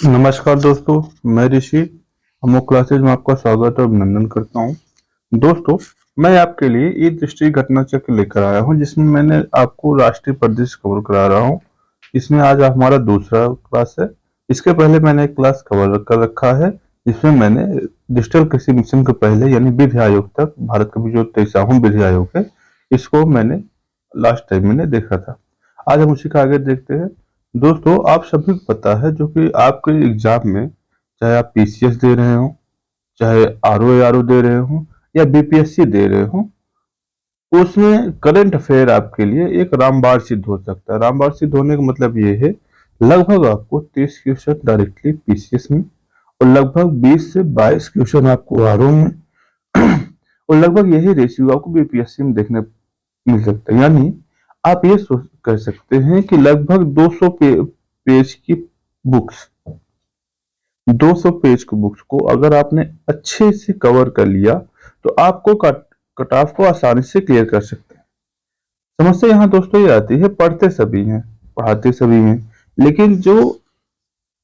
नमस्कार दोस्तों, मैं ऋषि अमो क्लासेज में आपका स्वागत और अभिनंदन करता हूं। दोस्तों, मैं आपके लिए ई दृष्टि घटना चक्र लेकर आया हूं, जिसमें मैंने आपको राष्ट्रीय परिदृश्य कवर करा रहा हूं। इसमें आज हमारा दूसरा क्लास है। इसके पहले मैंने एक क्लास कवर कर रखा है, जिसमें मैंने डिजिटल कृषि मिशन के पहले यानी विधि आयोग तक, भारत का भी जो 23वां विधि आयोग है, इसको मैंने लास्ट टाइम मैंने देखा था। आज हम उसी का आगे देखते हैं। दोस्तों, आप सभी को पता है जो कि आपके एग्जाम में, चाहे आप पीसीएस दे रहे हो, चाहे आरओ दे रहे हो या बीपीएससी दे रहे हो, उसमें करंट अफेयर आपके लिए एक रामबाण सिद्ध हो सकता है। रामबाण सिद्ध होने का मतलब ये है, लगभग आपको 30 क्वेश्चन डायरेक्टली पीसीएस में और लगभग 20 से 22 क्वेश्चन आपको आरओ में और लगभग यही रेशियो आपको बीपीएससी में देखने मिल सकता है। यानी आप ये सोच कर सकते हैं कि लगभग 200 पेज की बुक्स 200 पेज की बुक्स को अगर आपने अच्छे से कवर कर लिया तो आपको कट ऑफ को आसानी से क्लियर कर सकते हैं। समस्या यहाँ दोस्तों ये आती है, पढ़ते सभी हैं, पढ़ाते सभी हैं, लेकिन जो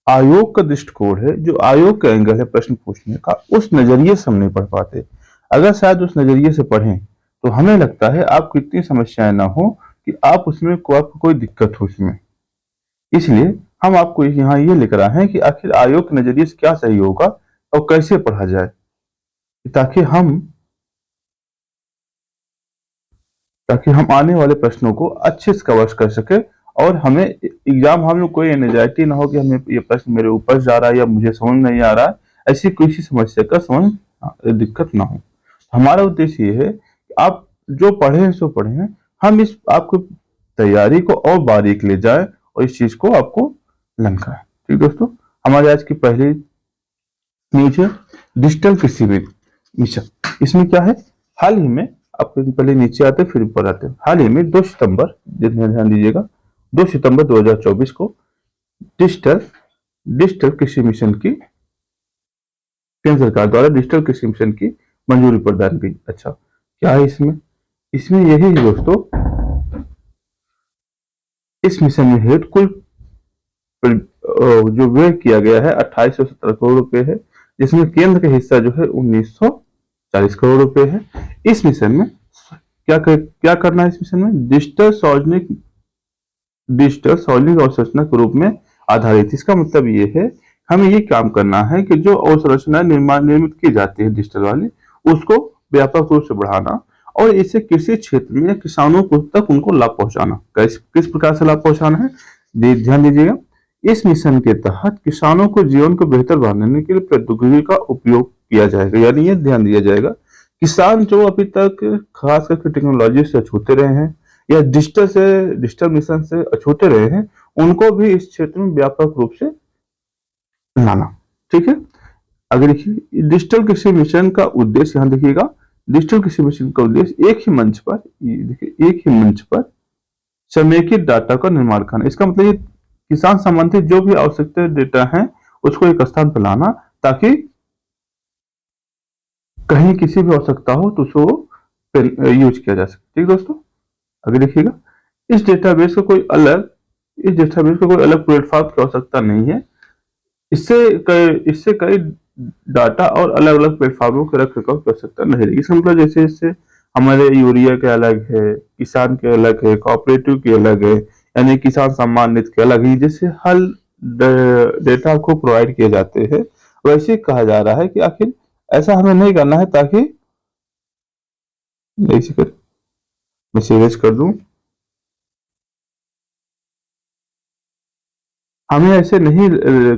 आयोग का दृष्टिकोण है, जो आयोग का एंगल है प्रश्न पूछने का, उस नजरिए से हम नहीं पढ़ पाते। अगर शायद उस नजरिए से पढ़ें तो हमें लगता है आपको इतनी समस्याएं ना हो कि आप उसमें आपको कोई दिक्कत हो इसमें। इसलिए हम आपको यहाँ ये लेकर आए हैं कि आखिर आयोग के नजरिए से क्या सही होगा और कैसे पढ़ा जाए, ताकि हम आने वाले प्रश्नों को अच्छे से कवर कर सके और हमें एग्जाम हम लोग कोई एंजाइटी ना हो कि हमें ये प्रश्न मेरे ऊपर जा रहा है या मुझे समझ नहीं आ रहा है, ऐसी किसी समस्या का दिक्कत ना हो। हमारा उद्देश्य ये है कि आप जो पढ़े हैं सो पढ़े हैं, हम इस आपको तैयारी को और बारीक ले जाए और इस चीज को आपको लंकाए। ठीक दोस्तों, हमारे आज की पहली न्यूज है डिजिटल कृषि मिशन। इसमें क्या है, हाल ही में, आपको पहले नीचे आते फिर ऊपर आते हैं, हाल ही में 2 सितंबर, ध्यान दीजिएगा, 2 सितंबर 2024 को डिजिटल डिजिटल कृषि मिशन की, केंद्र सरकार द्वारा डिजिटल कृषि मिशन की मंजूरी प्रदान की। अच्छा, क्या है इसमें? इसमें यही है दोस्तों, इस मिशन में हेड कुल जो व्यय किया गया है 2817 करोड़ रुपए है, जिसमें केंद्र का हिस्सा जो है 1940 करोड़ रुपए है। इस मिशन में क्या करना है? इस मिशन में डिजिटल सार्वजनिक अवसंरचना के रूप में आधारित। इसका मतलब ये है, हमें ये काम करना है कि जो अवसंरचना निर्मित की जाती है डिजिटल वाली, उसको व्यापक रूप से बढ़ाना और इसे कृषि क्षेत्र में किसानों को तक उनको लाभ पहुंचाना। किस प्रकार से लाभ पहुंचाना है, ध्यान दीजिएगा। इस मिशन के तहत किसानों को जीवन को बेहतर बनाने के लिए प्रौद्योगिकी का उपयोग किया जाएगा। यानी ये ध्यान दिया जाएगा, किसान जो अभी तक खास करके टेक्नोलॉजी से अछूते रहे हैं या डिजिटल मिशन से अछूते रहे हैं, उनको भी इस क्षेत्र में व्यापक रूप से लाना। ठीक है, अगर देखिए डिजिटल कृषि मिशन का उद्देश्य, यहाँ देखिएगा, डिजिटल कृषि मिशन का उद्देश्य एक ही मंच पर समेकित डाटा का निर्माण करना। इसका मतलब ये किसान संबंधित जो भी आवश्यकता डेटा है उसको एक स्थान पर लाना, ताकि कहीं किसी भी आवश्यकता हो तो उसको यूज किया जा सके। ठीक दोस्तों, अगर देखिएगा, इस डेटाबेस का कोई अलग प्लेटफॉर्म की आवश्यकता नहीं है। इससे कई डाटा और अलग अलग प्लेटफॉर्मों के रख रखाव की आवश्यकता नहीं रहेगी। इसका मतलब जैसे जैसे हमारे यूरिया के अलग है, किसान के अलग है, कोऑपरेटिव के अलग है, यानी किसान सम्मान निधि के अलग है, जैसे हर डेटा को प्रोवाइड किए जाते हैं, वैसे कहा जा रहा है कि आखिर ऐसा हमें नहीं करना है, ताकि मैं सीरियस कर दूं, हमें ऐसे नहीं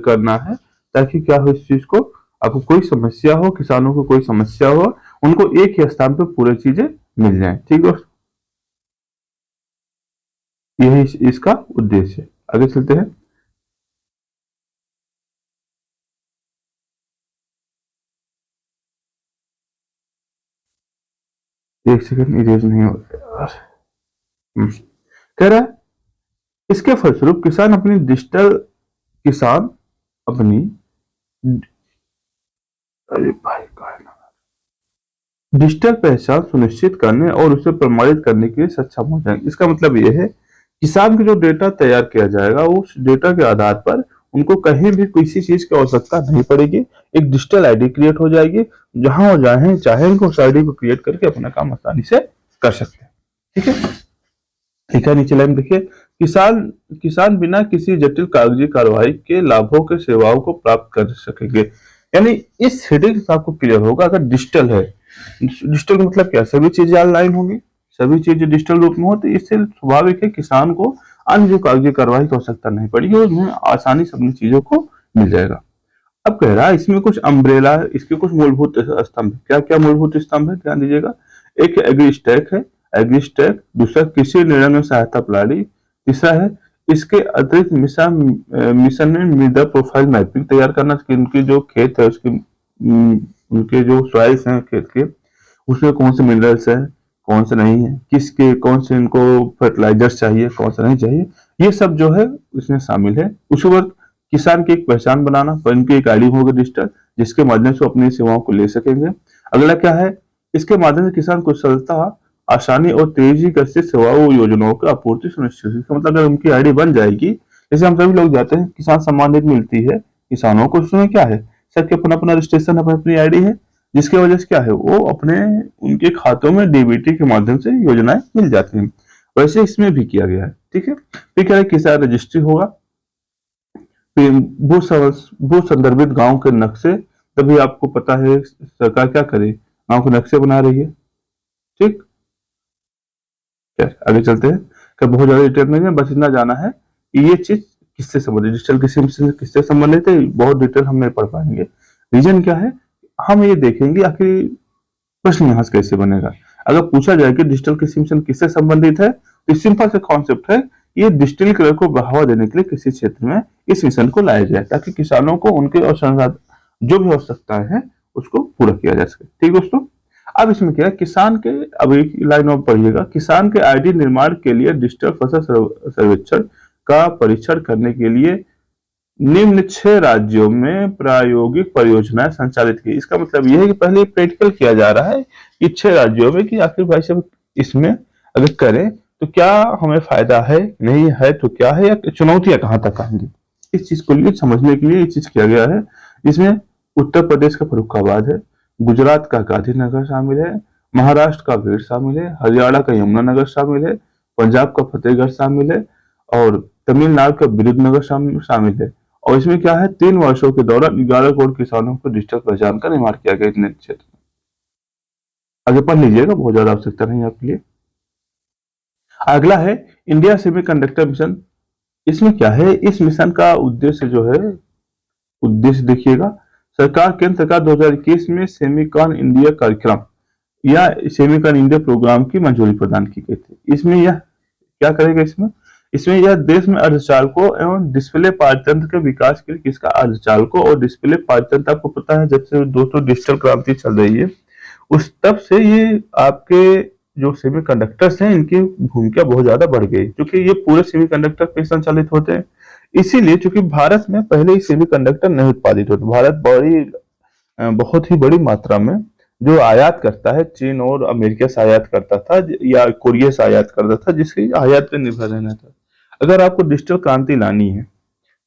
करना है ताकि क्या हो, इस चीज को आपको कोई समस्या हो, किसानों को कोई समस्या हो, उनको एक ही स्थान पर पूरी चीजें मिल जाएं। ठीक दोस्तों, यही इसका उद्देश्य है। आगे चलते हैं। एक सेकंड, इरेज नहीं हो रहा। कह रहा है, इसके फलस्वरूप किसान अपनी, अरे भाई, डिजिटल पहचान सुनिश्चित करने और उसे प्रमाणित करने के लिए सक्षम हो जाएंगे। इसका मतलब यह है, किसान का जो डेटा तैयार किया जाएगा, उस डेटा के आधार पर उनको कहीं भी किसी चीज की आवश्यकता नहीं पड़ेगी। एक डिजिटल आईडी क्रिएट हो जाएगी, जहां वो चाहेंगे उस आईडी को क्रिएट करके अपना काम आसानी से कर सकते हैं। ठीक है, ठीक है, नीचे लाइन देखिए, किसान किसान बिना किसी जटिल कागजी कार्रवाई के लाभों के सेवाओं को प्राप्त कर सकेंगे। यानी इस हेडिंग से आपको क्लियर होगा, अगर डिजिटल है, डिजिटल मतलब क्या, सभी चीजें ऑनलाइन होंगी, सभी चीजें डिजिटल रूप में होती, इससे स्वाभाविक है किसान को अन्य जो कागजी कार्रवाई की आवश्यकता नहीं पड़ेगी, उसमें आसानी से अपनी चीजों को मिल जाएगा। अब कह रहा है इसमें कुछ अम्ब्रेला, इसके कुछ मूलभूत स्तंभ, क्या क्या मूलभूत स्तंभ है, ध्यान दीजिएगा। एक एग्री स्टैक है, एग्री स्टैक, दूसरा कृषि निर्णय सहायता प्रणाली, तीसरा है इसके अतिरिक्त मिशन में मृदा प्रोफाइल मैपिंग तैयार करना, कि उनकी जो खेत है उसकी उनके जो सॉइल्स हैं खेत के, उसमें कौन से मिनरल्स है, कौन से नहीं है, किसके कौन से इनको फर्टिलाइजर्स चाहिए, कौन से नहीं चाहिए, ये सब जो है इसमें शामिल है। उसके बाद किसान की एक पहचान बनाना, पर इनकी एक आईडी होगी डिजिटल, जिसके माध्यम से अपनी सेवाओं को ले सकेंगे। अगला क्या है, इसके माध्यम से किसान कुशलता, आसानी और तेजी से सेवाओं योजनाओं की आपूर्ति सुनिश्चित। इसका मतलब अगर उनकी आईडी बन जाएगी, जैसे हम सभी लोग जाते हैं किसान सम्मान निधि मिलती है किसानों को, उसमें क्या है, सबके अपना अपना रजिस्ट्रेशन, अपनी अपनी आईडी है, जिसकी वजह से क्या है, वो अपने उनके खातों में डीबीटी के माध्यम से योजनाएं मिल जाती हैं। वैसे इसमें भी किया गया है। ठीक है, फिर क्या है, किसान रजिस्ट्री होगा, भू संदर्भित गांव के नक्शे, तभी आपको पता है सरकार क्या करे, गांव के नक्शे बना रही है। ठीक, आगे चलते हैं, क्या बहुत ज्यादा डिटेल में है, बस इतना जाना है कि ये चीज किससे संबंधित, डिजिटल किससे संबंधित है, बहुत डिटेल हम नहीं पढ़ पाएंगे। रीजन क्या है, हम ये देखेंगे आखिर प्रश्न यहाँ से कैसे बनेगा। अगर पूछा जाए कि डिजिटल कृषि मिशन किससे संबंधित है, तो सिंपल से कॉन्सेप्ट है, ये डिजिटल कलर को बढ़ावा देने के लिए किसी क्षेत्र में इस मिशन को लाया जाए, ताकि किसानों को उनके जो भी आवश्यकताएं हैं उसको पूरा किया जा सके। ठीक दोस्तों, अब इसमें क्या है, किसान के, अब एक लाइन और पढ़िएगा, किसान के आईडी निर्माण के लिए डिजिटल फसल सर्वेक्षण का परीक्षण करने के लिए निम्न 6 राज्यों में प्रायोगिक परियोजनाएं संचालित की। इसका मतलब यह है कि पहले प्रैक्टिकल किया जा रहा है कि 6 राज्यों में, कि आखिर भाई साहब इसमें अगर करें तो क्या हमें फायदा है, नहीं है तो क्या है, या चुनौतियां कहां तक आएंगी, इस चीज को लिए समझने के लिए ये चीज किया गया है। इसमें उत्तर प्रदेश का फर्रुखाबाद है, गुजरात का गांधीनगर शामिल है, महाराष्ट्र का भीड़ शामिल है, हरियाणा का यमुनानगर शामिल है, पंजाब का फतेहगढ़ शामिल है, और तमिलनाडु का विरुद्धनगर शामिल है। और इसमें क्या है, 3 वर्षों के दौरान 11 करोड़ किसानों को डिजिटल पहचान का निर्माण किया गया इतने क्षेत्र में। आगे पढ़ लीजिएगा, बहुत ज्यादा आवश्यकता नहीं है आपके लिए। अगला है इंडिया सेमीकंडक्टर मिशन। इसमें क्या है, इस मिशन का उद्देश्य जो है, उद्देश्य देखिएगा, केंद्र सरकार 2021 में सेमीकॉन इंडिया कार्यक्रम या सेमीकॉन इंडिया प्रोग्राम की मंजूरी प्रदान की गई थी। इसमें यह क्या करेगा, इसमें यह देश में अर्धचालकों एवं डिस्प्ले पारतंत्र के विकास के लिए, किसका, अर्धचालकों और डिस्प्ले पारतंत्र। आपको पता है जब से दोस्तों डिजिटल क्रांति चल रही है, उस तब से ये आपके जो सेमीकंडक्टर्स हैं इनकी भूमिका बहुत ज्यादा बढ़ गई, क्योंकि ये पूरे सेमीकंडक्टर पे संचालित होते हैं। इसीलिए चूंकि भारत में पहले ही सेमीकंडक्टर नहीं उत्पादित होते, भारत बहुत ही बड़ी मात्रा में जो आयात करता है, चीन और अमेरिका से आयात करता था या कोरिया से आयात करता था, जिसकी आयात पर निर्भर रहना था। अगर आपको डिजिटल क्रांति लानी है,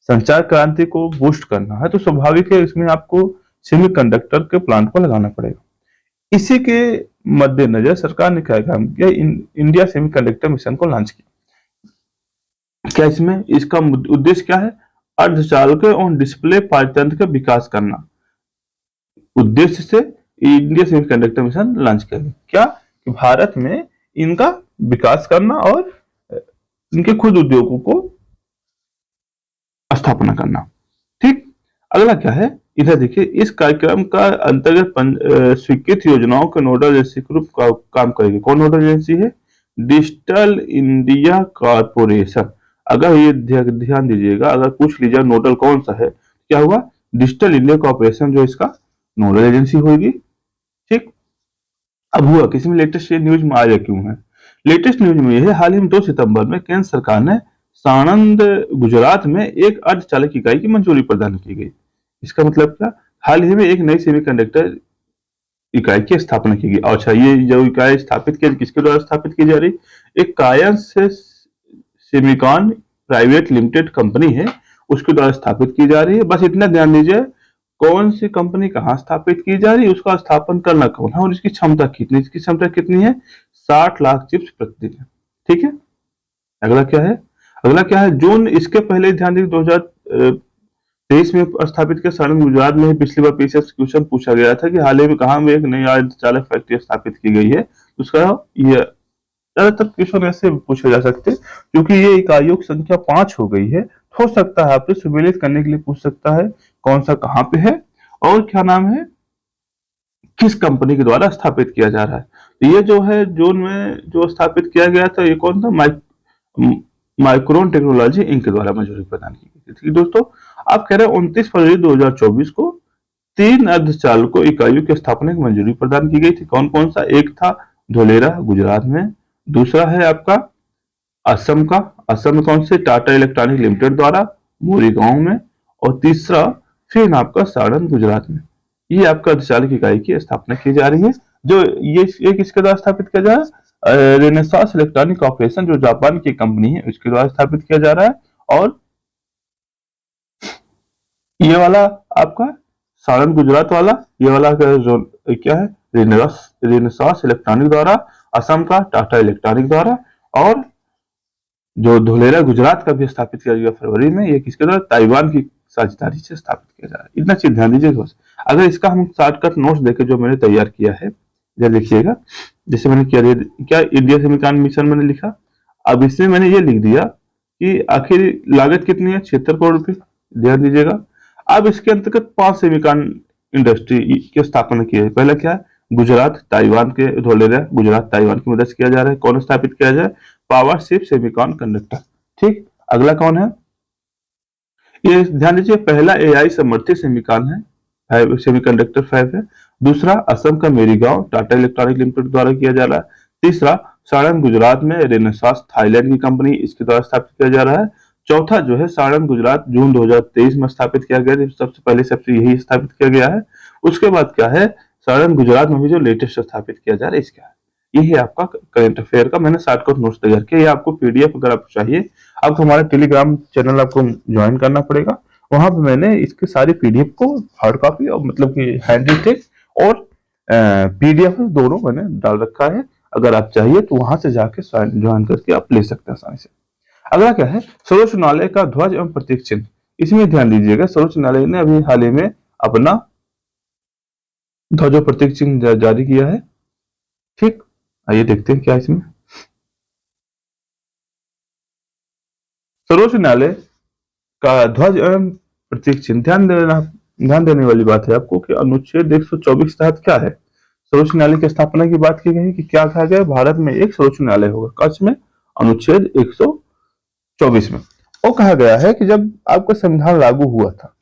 संचार क्रांति को बूस्ट करना है, तो स्वाभाविक है इसमें आपको सेमीकंडक्टर के प्लांट को लगाना पड़ेगा। इसी के मद्देनजर सरकार ने क्या काम किया, इंडिया सेमीकंडक्टर मिशन को लॉन्च किया। क्या इसमें, इसका उद्देश्य क्या है, अर्धचालकों और डिस्प्ले पारतंत्र का विकास करना, उद्देश्य से इंडिया सेमीकंडक्टर मिशन लॉन्च किया गया। क्या कि भारत में इनका विकास करना और इनके खुद उद्योगों को स्थापना करना। ठीक, अगला क्या है, इधर देखिए, इस कार्यक्रम का अंतर्गत स्वीकृत योजनाओं के नोडल एजेंसी के रूप का काम करेगी। कौन नोडल एजेंसी है, डिजिटल इंडिया कॉर्पोरेशन। अगर ये ध्यान दीजिएगा, अगर पूछ लीजिए नोडल कौन सा है, क्या हुआ, डिजिटल इंडिया कॉर्पोरेशन जो इसका नोडल एजेंसी होगी। ठीक, अब हुआ किसी में लेटेस्ट न्यूज में आया क्यों है, लेटेस्ट न्यूज में यह है, हाल ही में 2 सितंबर में केंद्र सरकार ने साणंद गुजरात में एक अर्धचालक इकाई की मंजूरी प्रदान की गई। इसका मतलब क्या, हाल ही में एक नई सेमीकंडक्टर इकाई की स्थापना की गई। अच्छा, ये जो इकाई स्थापित की, किसके द्वारा स्थापित की जा रही, एक कायंस सेमीकॉन प्राइवेट लिमिटेड कंपनी है, उसके द्वारा स्थापित की जा रही है। बस इतना ध्यान दीजिए, कौन सी कंपनी कहाँ स्थापित की जा रही है, उसका स्थापन करना कौन है और इसकी क्षमता कितनी, इसकी क्षमता कितनी है, 60 लाख चिप्स प्रतिदिन। ठीक है। अगला क्या है, अगला क्या है, जून, इसके पहले ध्यान दीजिए 2023 में स्थापित किया सारण गुजरात में ही। पिछली बार पीसीएस क्वेश्चन पूछा गया था कि हाल ही में कहाँ में एक नई अर्धचालक फैक्ट्री स्थापित की गई है, उसका ये ज्यादातर क्वेश्चन ऐसे पूछे जा सकते हैं क्योंकि ये इकाइयों की संख्या 5 हो गई है। हो सकता है आपसे सुमेलित करने के लिए पूछ सकता है कौन सा कहाँ पे है और क्या नाम है, किस कंपनी के द्वारा स्थापित किया जा रहा है। तो ये जो है जून में जो स्थापित किया गया था, ये कौन था, माइक्रोन टेक्नोलॉजी इंक के द्वारा मंजूरी प्रदान की गई थी। ठीक दोस्तों, आप कह रहे हैं 29 फरवरी 2024 को 3 अर्धचालकों इकाइयों की स्थापना की मंजूरी प्रदान की गई थी। कौन कौन सा, एक था धोलेरा गुजरात में, दूसरा है आपका असम का, असम में कौन से, टाटा इलेक्ट्रॉनिक लिमिटेड द्वारा मोरीगांव में, और तीसरा फिर आपका सारण गुजरात में। ये आपका अर्धचालक इकाई की स्थापना की जा रही है। जो ये किसके द्वारा स्थापित किया जा रहा है, रेनेसास इलेक्ट्रॉनिक ऑपरेशन जो जापान की कंपनी है उसके द्वारा स्थापित किया जा रहा है। और ये वाला आपका सारण गुजरात वाला, ये वाला जो क्या है, रेनेसास इलेक्ट्रॉनिक द्वारा, असम का टाटा इलेक्ट्रॉनिक द्वारा, और जो धोलेरा गुजरात का भी स्थापित किया गया फरवरी में, ये किसके द्वारा, ताइवान की साझेदारी से स्थापित किया जा रहा है। इतना चीज ध्यान दीजिएगा बस। अगर इसका हम शॉर्टकट नोट्स देखे जो मैंने तैयार किया है, जरा लिखिएगा। जैसे मैंने क्या इंडिया सेमिकॉन मिशन मैंने लिखा, अब इसमें मैंने ये लिख दिया कि आखिर लागत कितनी है, 76 करोड़ रुपए, ध्यान दीजिएगा। अब इसके अंतर्गत 5 सेमिकॉन इंडस्ट्री की स्थापना की है। पहला क्या है, गुजरात ताइवान के, धोलेरा गुजरात ताइवान की मदद से किया जा रहा है। कौन स्थापित किया जाए, पावर शिप सेमिकॉन कंडक्टर। ठीक, अगला कौन है, ये ध्यान दीजिए, पहला एआई समर्थित सेमिकॉन है, सेमीकंडक्टर 5 है। दूसरा असम का मेरीगांव टाटा इलेक्ट्रॉनिक लिमिटेड द्वारा किया जा रहा है। तीसरा सारण गुजरात में रेनेसास थाईलैंड की कंपनी, इसके द्वारा स्थापित किया जा रहा है। चौथा जो है सारण गुजरात जून 2023 में स्थापित किया गया, सबसे पहले सबसे यही स्थापित किया गया है। उसके बाद क्या है, सारण गुजरात में भी जो लेटेस्ट स्थापित किया जा रहा है इसका है। यही आपका करंट अफेयर का मैंने शॉर्टकट नोट्स तैयार किया। ये आपको पीडीएफ अगर आपको चाहिए, आपको हमारा टेलीग्राम चैनल आपको ज्वाइन करना पड़ेगा। वहां पे मैंने इसके सारी पीडीएफ को हार्ड कॉपी और मतलब कि हैंड रिटेन और पीडीएफ दोनों मैंने डाल रखा है। अगर आप चाहिए तो वहां से जाके ज्वाइन करके आप ले सकते हैं आसानी से। अगला क्या है, सर्वोच्च न्यायालय का ध्वज एवं प्रतीक चिन्ह। इसमें ध्यान दीजिएगा, सर्वोच्च न्यायालय ने अभी हाल ही में अपना ध्वज और प्रतीक चिन्ह जारी किया है। ठीक, आइए देखते हैं क्या इसमें। सर्वोच्च न्यायालय का ध्वज एवं प्रतीक चिन्ह, ध्यान देने वाली बात है आपको कि अनुच्छेद 124 के तहत क्या है, सर्वोच्च न्यायालय की स्थापना की बात की गई कि क्या कहा गया, भारत में एक सर्वोच्च न्यायालय होगा। कच्छ में अनुच्छेद 124 में वो कहा गया है कि जब आपका संविधान लागू हुआ था,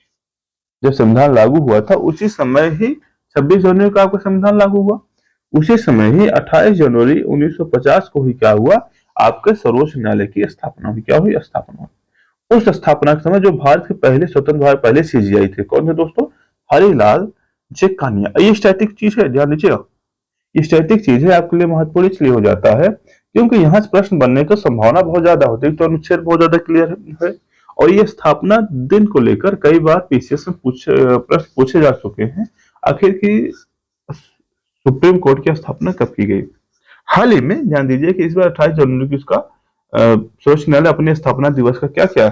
जब संविधान लागू हुआ था उसी समय ही 26 जनवरी को आपका संविधान लागू हुआ। उसी समय ही 28 जनवरी 1950 को ही क्या हुआ, आपके सर्वोच्च न्यायालय की स्थापना हुई। क्या हुई, स्थापना हुई। उस स्थापना के समय जो भारत के पहले स्वतंत्र भारत पहले सीजीआई थे, कौन थे दोस्तों, हरिलाल जेकानिया। ये स्टैटिक चीज है, ध्यान दीजिएगा, ये स्टैटिक चीज है, आपके लिए महत्वपूर्ण इसलिए हो जाता है क्योंकि यहाँ से प्रश्न बनने की संभावना बहुत ज्यादा होती है। तो अनुच्छेद बहुत ज्यादा क्लियर है और ये स्थापना दिन को लेकर कई बार पीसीएस में प्रश्न पूछे जा चुके हैं, आखिर की सुप्रीम कोर्ट की स्थापना कब की गई। हाल ही में ध्यान दीजिए कि इस बार 28 जनवरी की उसका सर्वोच्च न्यायालय अपने स्थापना दिवस का क्या क्या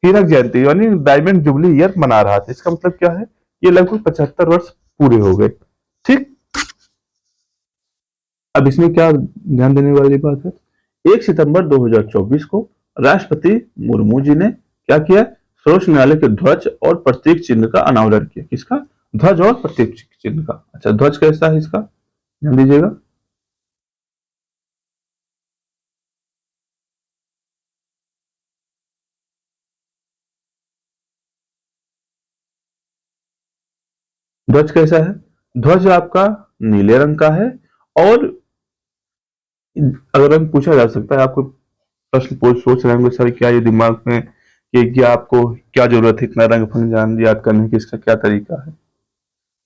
हीरक जयंती यानी डायमंड जुबली ईयर मना रहा था। इसका मतलब क्या है, ये लगभग 75 वर्ष पूरे हो गए। ठीक, अब इसमें क्या ध्यान देने वाली बात है, 1 सितंबर 2024 को राष्ट्रपति मुर्मू जी ने क्या किया, सर्वोच्च न्यायालय के ध्वज और प्रतीक चिन्ह का अनावरण किया। किसका, ध्वज और प्रतीक चिन्ह का। अच्छा, ध्वज कैसा है इसका, ध्यान दीजिएगा। ध्वज कैसा है, ध्वज आपका नीले रंग का है। और अगर रंग पूछा जा सकता है, आपको प्रश्न सोच रहे होंगे सर क्या ये दिमाग में कि क्या आपको क्या जरूरत है इतना रंग फंग जान याद करने की, इसका क्या तरीका है।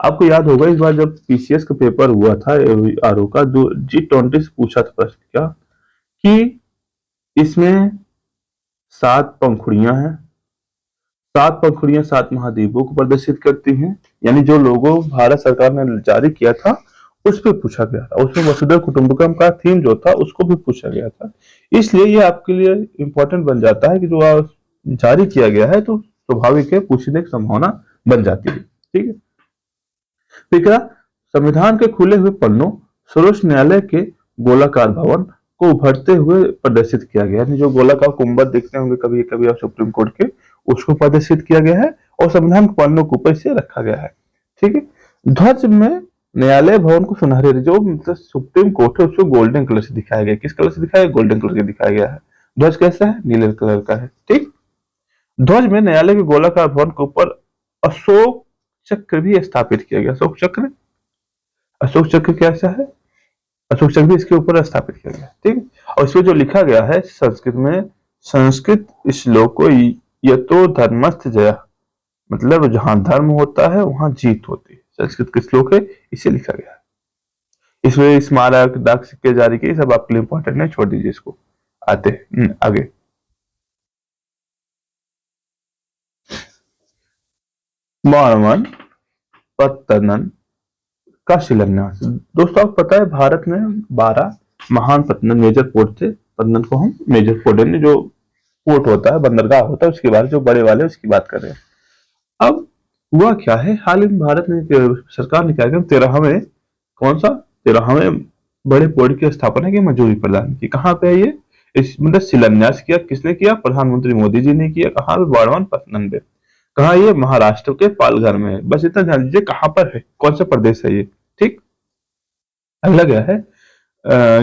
आपको याद होगा इस बार जब पीसीएस का पेपर हुआ था आरओ का, G20 से पूछा था प्रश्न क्या कि इसमें 7 पंखुड़ियां हैं, सात पंखुड़ियां सात महाद्वीपों को प्रदर्शित करती हैं, यानी जो लोगो भारत सरकार ने जारी किया था उस पे पूछा गया था, उसमें वसुधैव कुटुंबकम का थीम जो था उसको भी पूछा गया था। इसलिए ये आपके लिए इंपॉर्टेंट बन जाता है कि जो जारी किया गया है तो स्वाभाविक है पूछने की संभावना बन जाती है। ठीक है। तीसरा, संविधान के खुले हुए पन्नों सर्वोच्च न्यायालय के गोलाकार भवन को उभरते हुए प्रदर्शित किया गया, यानी जो गोलाकार गुंबद देखते होंगे कभी कभी आप सुप्रीम कोर्ट के, उसको प्रदर्शित किया गया है और संविधान के पन्नों के ऊपर इसे रखा गया है। ठीक है। ध्वज में न्यायालय भवन को सुनहरे, जो मतलब सुप्रीम कोर्ट है उसको गोल्डन कलर से दिखाया गया। किस कलर से दिखाया गया? गोल्डन कलर से दिखाया गया है। ध्वज कैसा है? नीले कलर का है। ठीक। ध्वज में न्यायालय के गोलाकार भवन के ऊपर अशोक चक्र भी स्थापित किया गया। अशोक चक्र, अशोक चक्र कैसा है? अशोक चक्र भी इसके ऊपर स्थापित किया गया। ठीक है। और इसमें जो लिखा गया है संस्कृत में, संस्कृत श्लोको यतो धर्मस्थ जया, मतलब जहां धर्म होता है वहां जीत होती है। संस्कृत के श्लोक है, इसे लिखा गया है। इसमें स्मारक, डाक सिक्के जारी किए, सब आपके लिए इंपॉर्टेंट है, छोड़ दीजिए इसको। आते आगे। मारवन पत्तनन का शिलान्यास। दोस्तों आपको पता है भारत में 12 महान पत्तनन मेजर पोर्ट थे। पत्तनन को हम मेजर पोर्ट, यानी जो पोर्ट होता है, बंदरगाह होता है, उसके बाद जो बड़े वाले उसकी बात कर रहे हैं। अब हुआ क्या है, हाल ही में भारत ने, सरकार ने क्या किया, 13वें, कौन सा 13वें बड़े पोर्ट की स्थापना की मंजूरी प्रदान की। कहाँ पे है ये? इस मतलब शिलान्यास किया किसने किया? प्रधानमंत्री मोदी जी ने किया। कहाँ पे? बाड़वान पत्तनम पे। कहाँ? ये महाराष्ट्र के पालघर में है। बस इतना जान लीजिए कहाँ पर है, कौन सा प्रदेश है ये। ठीक। अगला क्या है,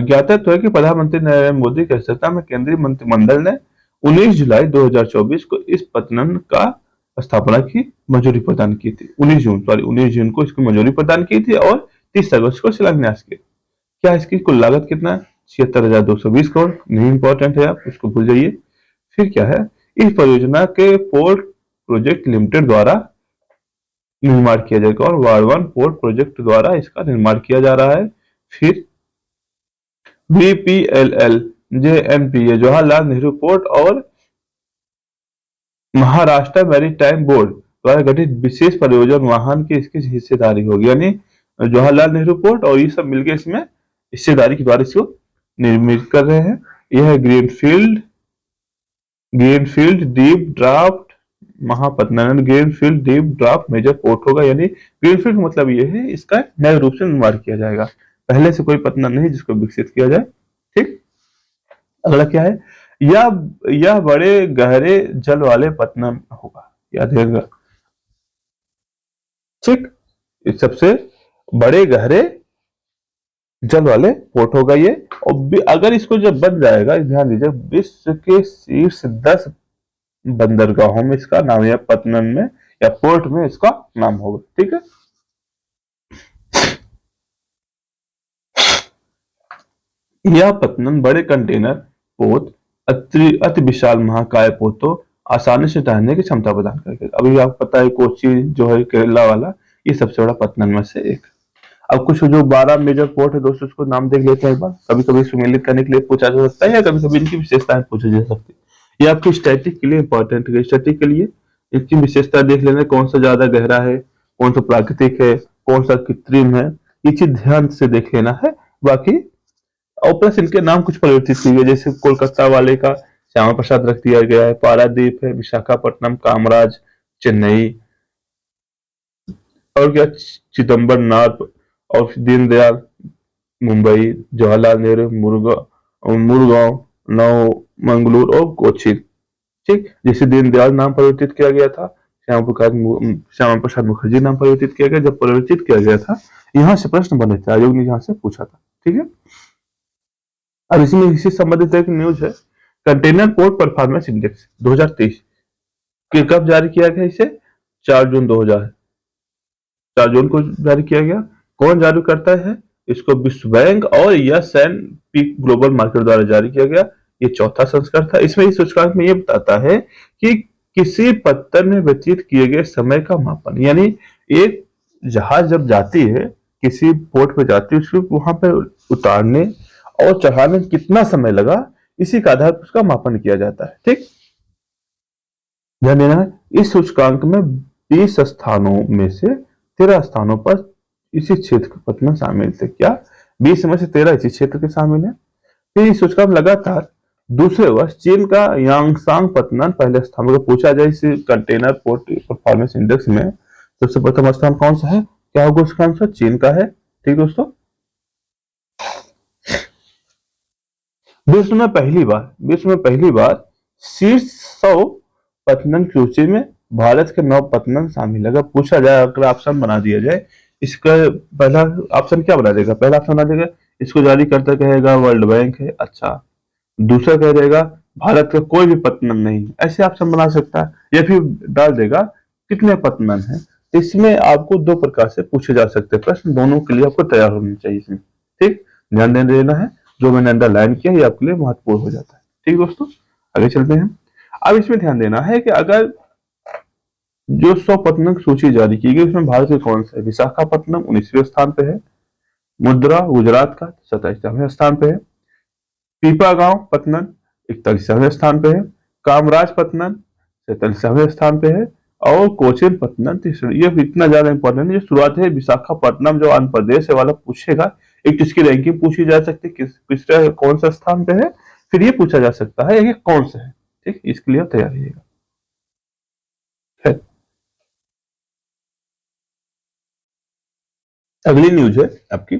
ज्ञातव्य है कि प्रधानमंत्री नरेंद्र मोदी की अध्यक्षता में केंद्रीय मंत्रिमंडल ने 19 जुलाई 2024 को इस पत्तनम का स्थापना की मंजूरी प्रदान की थी। 19 जून को इसको मंजूरी प्रदान की थी और 30 अगस्त को शिलान्यास किया। क्या इसकी कुल लागत कितना है? 76,220 करोड़। नहीं इंपॉर्टेंट है, आप उसको भूल जाइए। फिर क्या है, इस परियोजना के पोर्ट प्रोजेक्ट लिमिटेड द्वारा निर्माण किया जाएगा और वारवन पोर्ट प्रोजेक्ट द्वारा इसका निर्माण किया जा रहा है। फिर VPLL JNPA Jawaharlal Nehru port और महाराष्ट्र मैरीटाइम बोर्ड द्वारा गठित विशेष परियोजना वाहन की इसकी हिस्सेदारी होगी, यानी जवाहरलाल नेहरू पोर्ट और ये सब मिलकर इसमें हिस्सेदारी के द्वारा इसको निर्मित कर रहे हैं। यह ग्रीनफील्ड ग्रीनफील्ड डीप ड्राफ्ट महापत्तनम greenfield deep draft major port होगा, यानी ग्रीनफील्ड मतलब ये है इसका नए रूप से निर्माण किया जाएगा, पहले से कोई पत्तनम नहीं जिसको विकसित किया जाए। ठीक। अगला क्या है, यह बड़े गहरे जल वाले पत्तनम होगा, याद रखिएगा। ठीक। इस सबसे बड़े गहरे जल वाले पोर्ट होगा ये। और अगर इसको जब बन जाएगा, ध्यान दीजिए, विश्व के शीर्ष 10 बंदरगाहों में इसका नाम, या पत्तनम में या पोर्ट में इसका नाम होगा। ठीक है। यह पत्तनम बड़े कंटेनर पोत, अति विशाल महाकाय पोतों आसानी से टहलने की क्षमता प्रदान करेगा। अभी आपको पता है कोची जो है केरला वाला, ये सबसे बड़ा पत्तनम में से एक। अब कुछ जो 12 मेजर पोर्ट है दोस्तों, उसको नाम देख लेते हैं एक बार। कभी कभी सुमेलित करने के लिए पूछा जा सकता है या कभी कभी इनकी विशेषताएं पूछी जा सकती है। ये आपकी स्टैटिक के लिए इंपॉर्टेंट है। स्टैटिक के लिए इसकी विशेषता देख लेना, कौन सा ज्यादा गहरा है, कौन सा प्राकृतिक है, कौन सा कृत्रिम है, ये चीज ध्यान से देख लेना है। बाकी और प्लस इनके नाम कुछ परिवर्तित किए गए, जैसे कोलकाता वाले का श्यामा प्रसाद रख दिया गया है, पारादीप है, विशाखापट्टनम, कामराज चेन्नई, और क्या चिदम्बर नाथ, और दीनदयाल मुंबई, जवाहरलाल नेहरू मुरगांव, नव मंगलूर और कोचिन। ठीक। जैसे दीनदयाल नाम परिवर्तित किया गया था, श्यामा प्रसाद मुखर्जी नाम परिवर्तित किया गया। जब परिवर्तित किया गया था, यहाँ से प्रश्न बने थे, आयोग ने यहाँ से पूछा था। ठीक है। अब इसी संबंधित एक न्यूज है, कंटेनर पोर्ट परफॉर्मेंस इंडेक्स 2023 के कब जारी किया गया? इसे 4 जून को जारी किया गया। कौन जारी करता है इसको? विश्व बैंक और yes and P global market द्वारा जारी किया गया। ये चौथा संस्करण था। इसमें इस सूचकांक में ये बताता है कि किसी पत्थर में व्यतीत किए गए समय का मापन, यानी एक जहाज जब जाती है किसी पोर्ट पे जाती है, उसको वहां पे उतारने और चढ़ाने में कितना समय लगा, इसी का आधार पर उसका मापन किया जाता है। ठीक। ध्यान देना है, इस सूचकांक में 20 स्थानों में से 13 स्थानों पर इसी क्षेत्र का पतन शामिल थे। क्या 20 में से 13 इसी क्षेत्र के शामिल है। फिर इस सूचकांक लगातार दूसरे वर्ष चीन का यांगसांग पतन पहले स्थान पर पूछा जाए इस कंटेनर पोर्ट परफॉर्मेंस इंडेक्स में सबसे प्रथम स्थान कौन सा है, क्या होगा उसका आंसर, चीन का है। ठीक दोस्तों, विश्व में पहली बार शीर्ष 100 पतन सूची में भारत के 9 पतन शामिल है। अगर पूछा जाए, अगर ऑप्शन बना दिया जाए, इसका पहला ऑप्शन क्या बना देगा, पहला ऑप्शन बना देगा इसको जारी करता कहेगा वर्ल्ड बैंक है, अच्छा दूसरा कह देगा भारत का कोई भी पतन नहीं, ऐसे ऑप्शन बना सकता है, या फिर डाल देगा कितने पतन है। इसमें आपको दो प्रकार से पूछे जा सकते हैं प्रश्न, दोनों के लिए आपको तैयार होना चाहिए इसमें। ठीक, ध्यान देना है, जो मैंने अंडरलाइन किया ये आपके लिए महत्वपूर्ण हो जाता है। ठीक दोस्तों, आगे चलते हैं। अब इसमें ध्यान देना है कि अगर जो 100 पतन सूची जारी की गई उसमें भारत के कौन सा है, विशाखापट्टनम 19वें स्थान पे है, मुद्रा गुजरात का 27वें स्थान पे है, पीपा गांव पतनन 41वें स्थान पे है, कामराज पतनन 47वें स्थान पे है, और कोचीन पतनन तीसरे। ये इतना ज्यादा इंपॉर्टेंट है, शुरुआत है विशाखापट्टनम जो आंध्र प्रदेश वाला पूछेगा, एक तो इसकी रैंकिंग पूछी जा सकती है किस कौन सा स्थान पे है, फिर ये पूछा जा सकता है ये कौन सा है। ठीक, इसके लिए तैयार रहिएगा। अगली न्यूज है आपकी,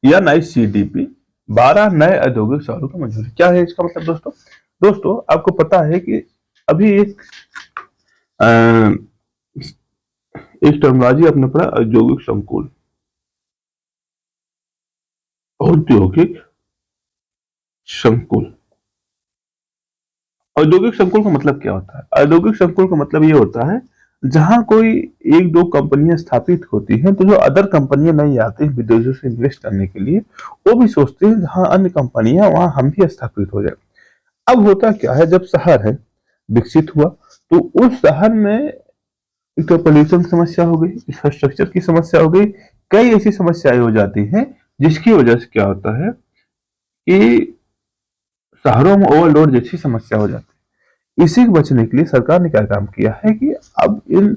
NICDP 12 नए औद्योगिक शहरों को मंजूरी। क्या है इसका मतलब दोस्तों, आपको पता है कि अभी एक टर्मोलॉजी अपने पड़ा औद्योगिक संकुल, औद्योगिक संकुल। औद्योगिक संकुल का मतलब क्या होता है, औद्योगिक संकुल का मतलब ये होता है जहां कोई एक दो कंपनियां स्थापित होती हैं तो जो अदर कंपनियां नहीं आती विदेशों से इन्वेस्ट करने के लिए, वो भी सोचते हैं जहां अन्य कंपनियां वहां हम भी स्थापित हो जाए। अब होता क्या है, जब शहर है विकसित हुआ तो उस शहर में एक तो पोल्यूशन समस्या हो गई, इंफ्रास्ट्रक्चर की समस्या हो गई, कई ऐसी समस्याएं हो जाती हैं जिसकी वजह से क्या होता है कि शहरों में ओवरलोड जैसी समस्या हो जाती है। इसी को बचने के लिए सरकार ने क्या काम किया है कि अब इन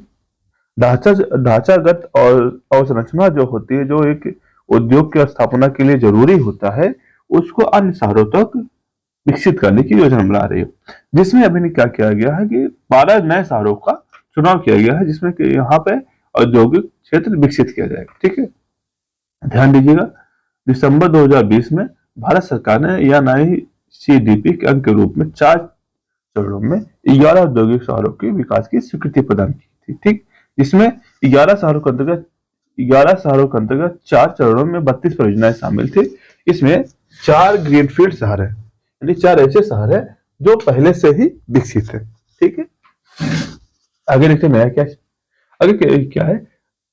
ढांचागत और अवसंरचना जो होती है, जो एक उद्योग की स्थापना के लिए जरूरी होता है, उसको अन्य शहरों तक विकसित करने की योजना बना रही है। जिसमें अभी क्या किया गया है कि 12 नए शहरों का चुनाव किया गया है जिसमें कि यहाँ पे औद्योगिक क्षेत्र विकसित किया जाएगा। ठीक है, ध्यान दीजिएगा, दिसंबर 2020 में भारत सरकार ने NICDP के अंक के रूप में 4 चरणों में 11 औद्योगिक शहरों के विकास की स्वीकृति प्रदान की थी। ठीक, इसमें 11 शहरों के अंतर्गत 4 चरणों में 32 परियोजनाएं शामिल थी। इसमें 4 ग्रीनफील्ड शहर है, यानी 4 ऐसे शहर है जो पहले से ही विकसित है। ठीक है, आगे देखते नया क्या, आगे क्या है।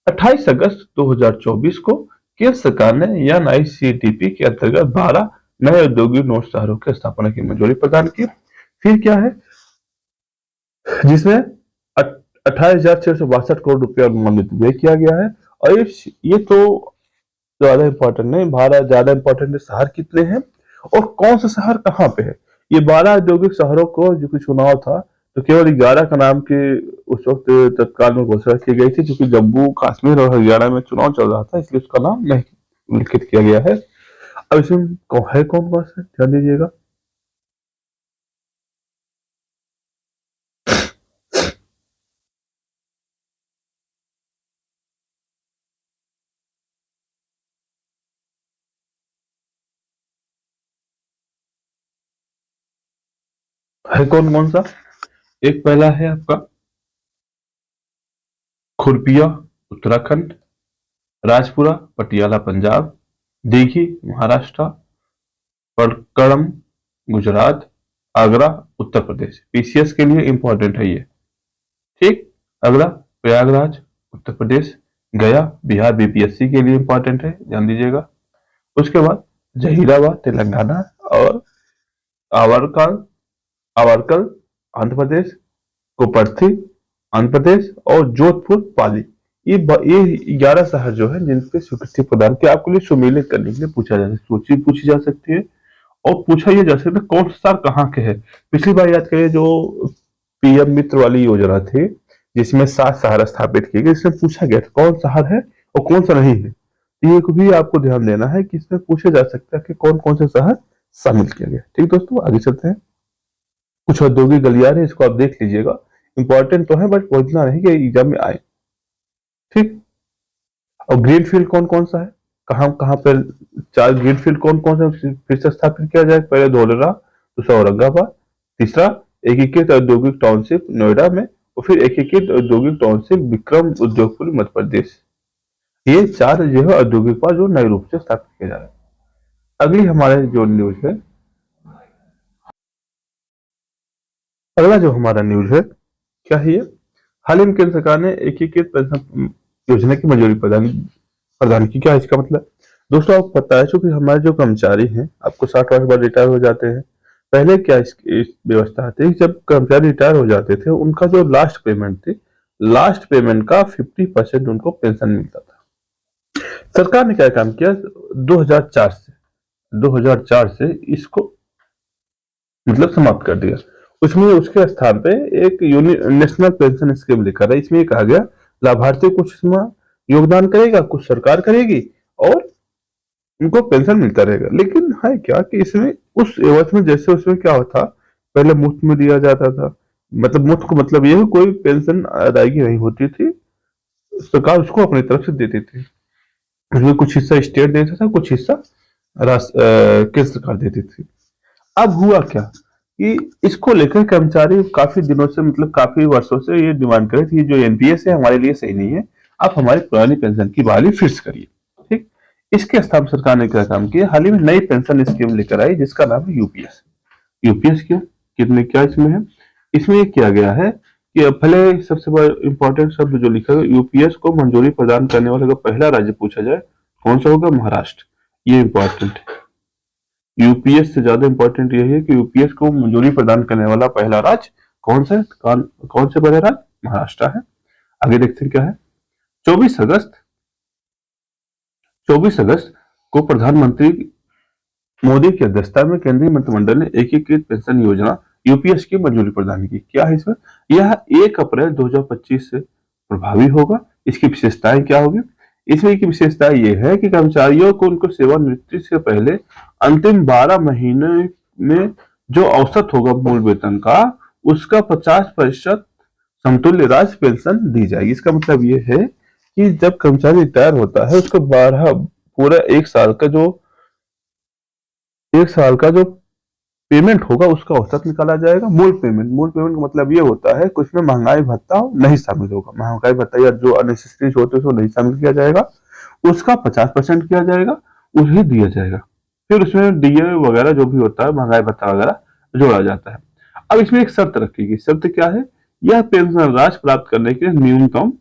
28 अगस्त 2024 को केंद्र सरकार ने NICDP के अंतर्गत 12 नए औद्योगिक नोड शहरों की स्थापना की मंजूरी प्रदान की। फिर क्या है, जिसमें 28,662 करोड़ रुपया अनुमानित व्यय किया गया है। और ये तो ज्यादा इंपॉर्टेंट नहीं, भारत ज्यादा इंपॉर्टेंट है शहर कितने हैं और कौन सा शहर कहाँ पे है। ये 12 औद्योगिक शहरों को जो चुनाव था तो केवल 11 का नाम की उस वक्त तत्काल में घोषणा की गई थी, क्योंकि जम्मू कश्मीर और हरियाणा में चुनाव चल रहा था इसलिए उसका नाम नहीं उल्लेखित किया गया है। अब इसमें है कौन कौन सा, ध्यान दीजिएगा। है कौन कौन सा, एक पहला है आपका खुरपिया उत्तराखंड, राजपुरा पटियाला पंजाब, दीघी महाराष्ट्र, पड़कड़म गुजरात, आगरा उत्तर प्रदेश। PCS के लिए इंपॉर्टेंट है ये। ठीक, अगला प्रयागराज उत्तर प्रदेश, गया बिहार BPSC के लिए इंपॉर्टेंट है, ध्यान दीजिएगा। उसके बाद जहीराबाद तेलंगाना, और आवरकल आवरकल आंध्र प्रदेश, कोपर्थी आंध्र प्रदेश, और जोधपुर पाली। ये 11 शहर जो है जिनपे स्वीकृति प्रदान की आपके लिए सुमेलित करने के लिए पूछा जा सकता है, सूची पूछी जा सकती है और पूछा ये जा सकता है कौन सा शहर कहाँ के है। पिछली बार याद करिए जो पीएम मित्र वाली योजना थी, जिसमें 7 शहर स्थापित किए गए। इसमें पूछा गया था कौन शहर है और कौन सा नहीं है। ये को भी आपको ध्यान देना है कि इसमें पूछा जा सकता है कि कौन कौन से शहर शामिल किया गया। ठीक दोस्तों, आगे चलते हैं। कुछ औद्योगिक गलियारे, इसको आप देख लीजिएगा, इंपॉर्टेंट तो है बट इतना नहीं कि एग्जाम में आए। ठीक। और ग्रीन फील्ड कौन कौन सा है, कहाँ कहाँ पर 4 ग्रीन फील्ड कौन कौन सा फिर से स्थापित किया जाए। पहले धोलेरा, दूसरा औरंगाबाद, तीसरा एकीकृत औद्योगिक टाउनशिप नोएडा में, और फिर एकीकृत औद्योगिक टाउनशिप विक्रम उद्योगपुरी मध्य प्रदेश। ये 4 जो है औद्योगिक पार्क जो नए रूप से स्थापित किया जा रहा है। अगली हमारे जो न्यूज है, अगला जो हमारा न्यूज है क्या है ये, हाल ही में केंद्र सरकार ने एकीकृत पेंशन योजना की मंजूरी प्रदान प्रदान की। क्या है इसका मतलब? दोस्तों आपको पता है चूंकि हमारे जो कर्मचारी हैं आपको 60 वर्ष बाद रिटायर हो जाते हैं। पहले क्या इस व्यवस्था थी, जब कर्मचारी रिटायर हो जाते थे उनका जो लास्ट पेमेंट थी, लास्ट पेमेंट का 50% उनको पेंशन मिलता था। सरकार ने क्या काम किया, 2004 से इसको मतलब समाप्त कर दिया। उसमें उसके स्थान पे एक नेशनल पेंशन स्कीम लेकर है। इसमें ये कहा गया लाभार्थी कुछ इसमें योगदान करेगा, कुछ सरकार करेगी, और उनको पेंशन मिलता रहेगा। लेकिन है क्या कि इसमें उस एवज में, जैसे उसमें क्या होता, पहले मुफ्त में दिया जाता था, मतलब मुफ्त को मतलब ये कोई पेंशन अदायगी नहीं होती थी, सरकार उसको अपनी तरफ से देती थी। उसमें कुछ हिस्सा स्टेट देता था, कुछ हिस्सा केंद्र सरकार देती थी। अब हुआ क्या कि इसको लेकर कर्मचारी काफी दिनों से, मतलब काफी वर्षों से ये डिमांड करे थे, जो एनपीएस है हमारे लिए सही नहीं है, आप हमारी पुरानी पेंशन की बहाली फिर से करिए। ठीक। इसके स्थान सरकार ने क्या काम किया, हाल ही में नई पेंशन स्कीम लेकर आई जिसका नाम है यूपीएस। यूपीएस क्यों, कितने क्या इसमें है, इसमें ये किया गया है कि पहले सबसे बड़ा इंपॉर्टेंट शब्द जो लिखा है, यूपीएस को मंजूरी प्रदान करने वाले का पहला राज्य पूछा जाए कौन सा होगा, महाराष्ट्र। ये इंपॉर्टेंट है, यूपीएस से ज्यादा इंपॉर्टेंट यही है कि यूपीएस को मंजूरी प्रदान करने वाला पहला राज्य कौन सा है, कौन से पहला राज्य, महाराष्ट्र है। आगे देखते हैं क्या है। 24 अगस्त 24 अगस्त को प्रधानमंत्री मोदी की अध्यक्षता में केंद्रीय मंत्रिमंडल ने एकीकृत पेंशन योजना यूपीएस की मंजूरी प्रदान की। क्या है इसमें, यह 1 अप्रैल 2025 से प्रभावी होगा। इसकी विशेषताएं क्या होगी, इसमें की विशेषता यह है कि कर्मचारियों को उनको सेवानिवृत्ति से पहले अंतिम 12 महीने में जो औसत होगा मूल वेतन का, उसका 50% समतुल्य राशि पेंशन दी जाएगी। इसका मतलब ये है कि जब कर्मचारी रिटायर होता है उसको 12 पूरा 1 साल का जो पेमेंट होगा उसका औसत निकाला जाएगा। मूल पेमेंट का मतलब ये होता है कि उसमें महंगाई भत्ता नहीं शामिल होगा, महंगाई भत्ता या जो अननेसेसरीज होते हैं उसको नहीं शामिल किया जाएगा, उसका 50% किया जाएगा, उन्हें दिया जाएगा। फिर उसमें डीए वगैरह जो भी होता है, महंगाई भत्ता वगैरह जोड़ा जाता है। अब इसमें एक शर्त रखी गई, शर्त क्या है, यह पेंशन राशि प्राप्त करने के लिए न्यूनतम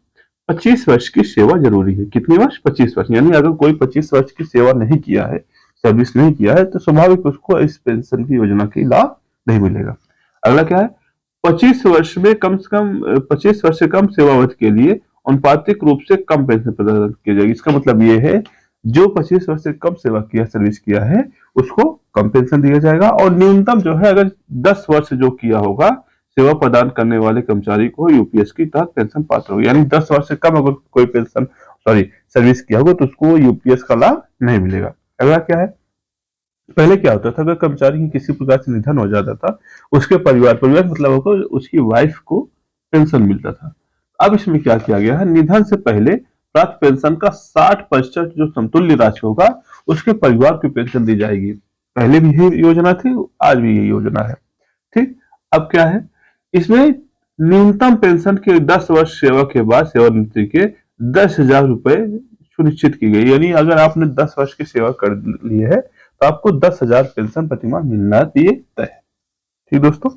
25 वर्ष की सेवा जरूरी है। कितनी वर्ष, 25 वर्ष। यानी अगर कोई 25 वर्ष की सेवा नहीं किया है, सर्विस नहीं किया है, तो स्वाभाविक उसको इस पेंशन की योजना की लाभ नहीं मिलेगा। अगला क्या है, 25 वर्ष में कम से कम 25 वर्ष से कम सेवावधि के लिए अनुपातिक रूप से कम पेंशन प्रदान की जाएगी। इसका मतलब ये है जो 25 वर्ष से कम सेवा किया, सर्विस किया है, उसको कम पेंशन दिया जाएगा। और न्यूनतम जो है, अगर 10 वर्ष जो किया होगा सेवा प्रदान करने वाले कर्मचारी को यूपीएस की तहत पेंशन पात्र होगी। यानी 10 वर्ष से कम अगर कोई पेंशन सर्विस किया होगा तो उसको यूपीएस का लाभ नहीं मिलेगा। अगला क्या है, पहले क्या होता था, अगर कर्मचारी की किसी प्रकार से निधन हो जाता था, उसके परिवार मतलब होगा उसकी वाइफ को पेंशन मिलता था। अब इसमें क्या किया गया है, निधन से पहले प्राप्त पेंशन का 60% जो समतुल्य राशि होगा उसके परिवार को पेंशन दी जाएगी। पहले भी यही योजना थी, आज भी यही योजना है। ठीक। अब क्या है, इसमें न्यूनतम पेंशन के 10 वर्ष सेवा के बाद सेवानिवृत्ति के 10,000 रुपए सुनिश्चित की गई। यानी अगर आपने 10 वर्ष की सेवा कर ली है तो आपको 10,000 पेंशन प्रतिमाह मिलना ये तय है। ठीक दोस्तों,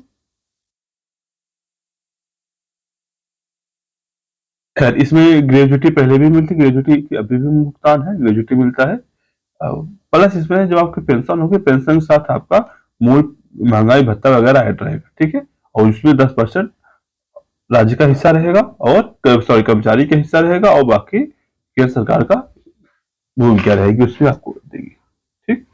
खैर इसमें ग्रेजुटी पहले भी मिलती, ग्रेजुटी अभी भी भुगतान है, ग्रेजुटी मिलता है। प्लस इसमें जो आपकी पेंशन होगी, पेंशन के साथ आपका मूल महंगाई भत्ता वगैरह ऐड रहेगा। ठीक है, और उसमें 10% राज्य का हिस्सा रहेगा, और कर्मचारी का हिस्सा रहेगा, और बाकी केंद्र सरकार का भूमिका रहेगी, उसमें आपको देगी। ठीक।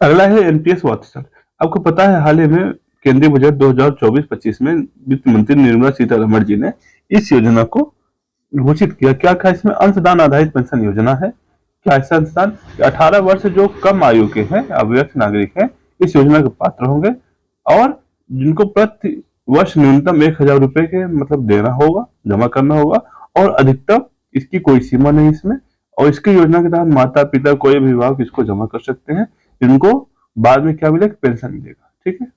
अगला है एनपीएस वात्सल्य। आपको पता है हाल ही में केंद्रीय बजट 2024-25 में वित्त मंत्री निर्मला सीतारमण जी ने इस योजना को घोषित किया। क्या क्या इसमें अंशदान आधारित पेंशन योजना है। क्या ऐसा अंशदान 18 वर्ष जो कम आयु के हैं अवयस्क नागरिक हैं इस योजना के पात्र होंगे और जिनको प्रति वर्ष न्यूनतम 1,000 रुपए के मतलब देना होगा, जमा करना होगा और अधिकतम इसकी कोई सीमा नहीं इसमें। और इसकी योजना के तहत माता पिता कोई अभिभावक इसको जमा कर सकते हैं, जिनको बाद में क्या मिलेगा, पेंशन मिलेगा। ठीक है,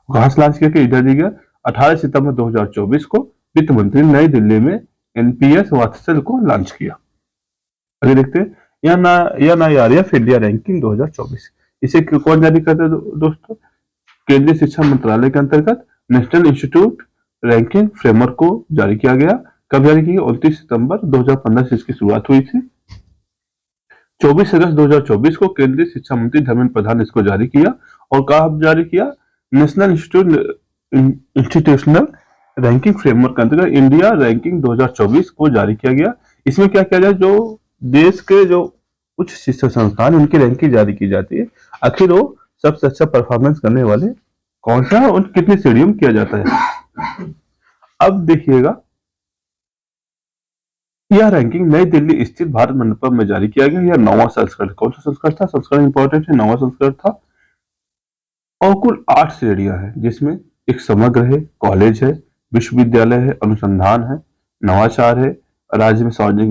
घास लॉन्च करके इधर दी गया 18 सितंबर 2024 को वित्त मंत्री नई दिल्ली में एनपीएस वात्सल को लॉन्च किया। आगे देखते हैं, एनआईआरएफ इंडिया रैंकिंग 2024 इसे कौन जारी करता है दोस्तों, केंद्रीय शिक्षा मंत्रालय के अंतर्गत नेशनल इंस्टीट्यूट रैंकिंग फ्रेमवर्क को जारी किया गया। कब जारी किया, 29 सितंबर 2015 से इसकी शुरुआत हुई थी। 24 अगस्त 2024 को केंद्रीय शिक्षा मंत्री धर्मेंद्र प्रधान ने इसको जारी किया। और कब जारी किया, नेशनल इंस्टीट्यूशनल रैंकिंग फ्रेमवर्क के अंतर्गत इंडिया रैंकिंग 2024 को जारी किया गया। इसमें क्या किया जाए, जो देश के जो उच्च शिक्षा संस्थान उनकी रैंकिंग जारी की जाती है, आखिर वो सबसे अच्छा परफॉर्मेंस करने वाले कौन सा और कितनी श्रेणियों में किया जाता है। अब देखिएगा, यह रैंकिंग नई दिल्ली स्थित भारत मंडपम में जारी किया गया। यह 9वां संस्करण, कौन सा संस्करण था, संस्करण इंपॉर्टेंट है, 9वां संस्करण था। और कुल 8 श्रेणियां हैं, जिसमें एक समग्र है, कॉलेज है, विश्वविद्यालय है, अनुसंधान है, नवाचार है, राज्य सार्वजनिक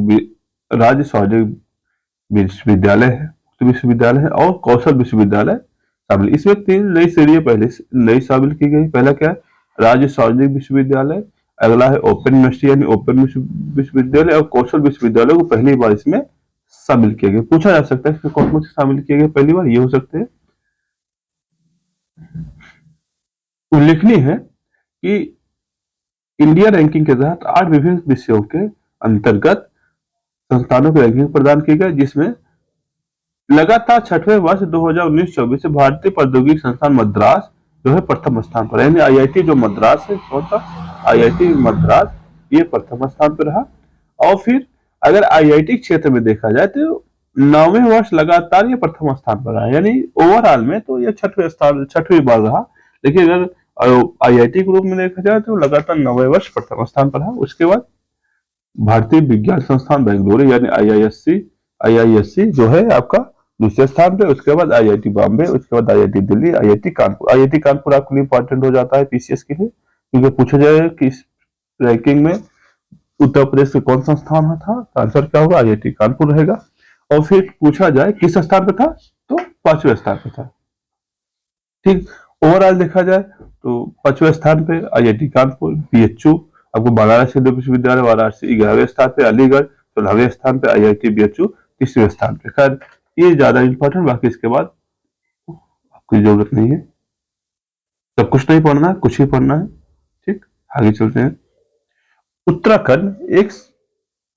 विश्वविद्यालय है, विश्वविद्यालय है और कौशल विश्वविद्यालय शामिल। इसमें 3 नई श्रेणियां पहले नई शामिल की गई। पहला क्या है, राज्य सार्वजनिक विश्वविद्यालय, अगला है ओपन यूनिवर्सिटी यानी ओपन विश्वविद्यालय और कौशल विश्वविद्यालय को पहली बार इसमें शामिल किया गया। पूछा जा सकता है इसमें कौन कौन से शामिल किए गए पहली बार, ये हो सकते हैं। उल्लेखनीय है कि इंडिया रैंकिंग के तहत 8 विभिन्न विषयों के अंतर्गत संस्थानों की रैंकिंग प्रदान की गई, जिसमें लगातार 6वें वर्ष 2019-24 से भारतीय प्रौद्योगिकी संस्थान मद्रास जो है प्रथम स्थान पर, यानी आईआईटी जो मद्रास है, कौन सा आईआईटी मद्रास, ये प्रथम स्थान पर रहा। और फिर अगर आईआईटी क्षेत्र में देखा जाए तो 9वें वर्ष लगातार ये प्रथम स्थान पर रहा, यानी ओवरऑल में तो ये 6वीं बार रहा। लेकिन अगर आईआईटी के रूप में देखा जाए तो लगातार 9वें वर्ष प्रथम स्थान पर रहा। उसके बाद भारतीय विज्ञान संस्थान बेंगलुरु यानी आईआईएससी जो है आपका दूसरे स्थान पे। उसके बाद आईआईटी बॉम्बे, उसके बाद IIT Delhi, IIT Kanpur. IIT Kanpur आपके लिए इंपॉर्टेंट हो जाता है पीसीएस के लिए, क्योंकि पूछा जाए कि इस रैंकिंग में उत्तर प्रदेश के कौन सा स्थान था, तो आंसर क्या होगा, आईआईटी कानपुर रहेगा। और फिर पूछा जाए किस स्थान पर था, तो 5वें स्थान पर था। ठीक, ओवरऑल देखा जाए तो 5वें स्थान पे आईआईटी कानपुर, बीएचयू आपको वाराणसी विश्वविद्यालय वाराणसी 11वें स्थान पे, अलीगढ़ 16वें स्थान पे, आईआईटी बीएचयू 30वें स्थान पे। खैर ये ज्यादा इंपॉर्टेंट, बाकी इसके बाद आपकी जरूरत नहीं है, सब कुछ नहीं पढ़ना है, कुछ ही पढ़ना है। ठीक, आगे चलते हैं।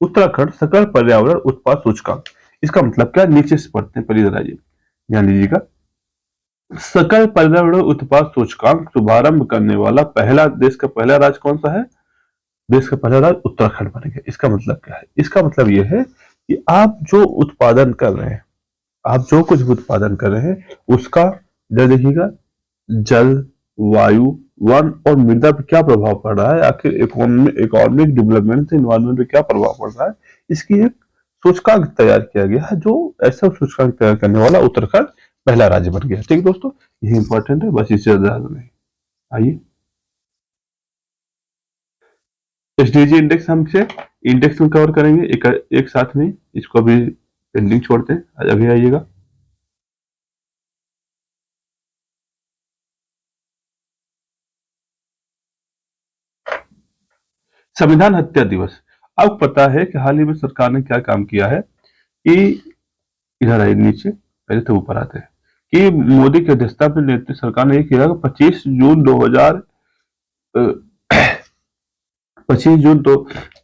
उत्तराखंड सकल पर्यावरण उत्पाद सूचकांक, इसका मतलब क्या, नीचे से पढ़ते हैं, पहली आइए ध्यान दीजिएगा। सकल पर्यावरण उत्पाद सूचकांक शुभारंभ करने वाला देश का पहला राज्य कौन सा है, देश का पहला राज्य उत्तराखंड बन गया। इसका मतलब क्या है, इसका मतलब यह है कि आप जो उत्पादन कर रहे हैं, आप जो कुछ भी उत्पादन कर रहे हैं उसका देखिएगा जल, वायु, वन और मृदा पर क्या प्रभाव पड़ रहा है, आखिर इकोनॉमिक डेवलपमेंट से एनवायरमेंट पे क्या प्रभाव पड़ रहा है, इसकी एक सूचकांक तैयार किया गया है। जो ऐसा सूचकांक तैयार करने वाला उत्तराखंड पहला राज्य बन गया। ठीक दोस्तों, यही इंपॉर्टेंट है, बस इससे ज्यादा नहीं। आइए एसडीजी इंडेक्स हमसे इंडेक्स में कवर करेंगे एक साथ में, इसको अभी पेंडिंग छोड़ते हैं, अभी आइएगा। संविधान हत्या दिवस, अब पता है कि हाल ही में सरकार ने क्या काम किया है कि इधर आए नीचे, पहले तो ऊपर आते हैं, कि मोदी की अध्यक्षता में सरकार ने किया 25 जून